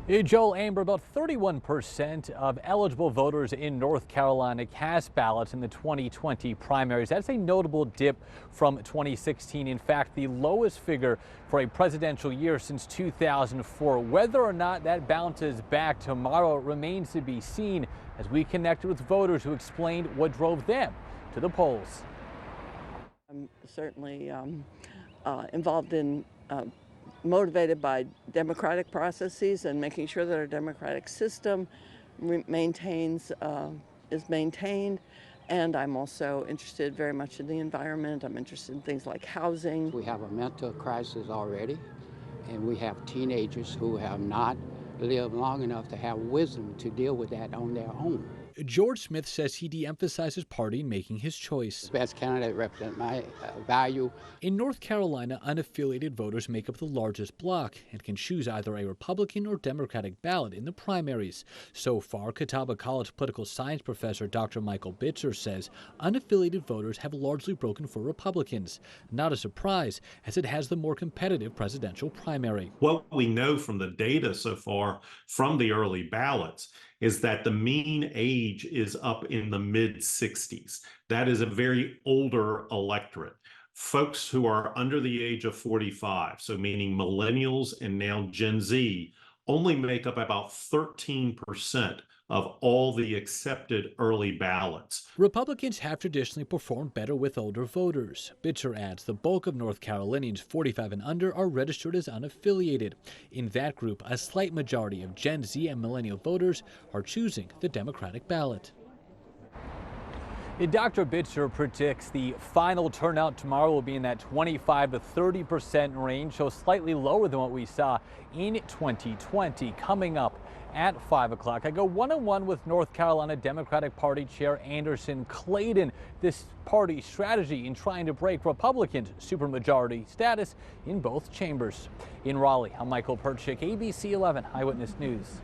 Joel Amber, about 31% of eligible voters in North Carolina cast ballots in the 2020 primaries. That's a notable dip from 2016. In fact, the lowest figure for a presidential year since 2004. Whether or not that bounces back tomorrow remains to be seen as we connected with voters who explained what drove them to the polls. I'm certainly involved in motivated by democratic processes and making sure that our democratic system is maintained. And I'm also interested very much in the environment. I'm interested in things like housing. We have a mental crisis already, and we have teenagers who have not lived long enough to have wisdom to deal with that on their own. George Smith says he de-emphasized his party in making his choice. The best candidate represents my value. In North Carolina, unaffiliated voters make up the largest bloc and can choose either a Republican or Democratic ballot in the primaries. So far, Catawba College political science professor Dr. Michael Bitzer says unaffiliated voters have largely broken for Republicans. Not a surprise, as it has the more competitive presidential primary. What we know from the data so far from the early ballots is that the mean age is up in the mid-60s. That is a very older electorate. Folks who are under the age of 45, so meaning millennials and now Gen Z, only make up about 13% of all the accepted early ballots. Republicans have traditionally performed better with older voters. Bitzer adds the bulk of North Carolinians 45 and under are registered as unaffiliated. In that group, a slight majority of Gen Z and millennial voters are choosing the Democratic ballot. Dr. Bitzer predicts the final turnout tomorrow will be in that 25 to 30% range, so slightly lower than what we saw in 2020. Coming up at 5 o'clock, I go one-on-one with North Carolina Democratic Party Chair Anderson Clayton. This party's strategy in trying to break Republicans' supermajority status in both chambers. In Raleigh, I'm Michael Perchik, ABC 11 Eyewitness News.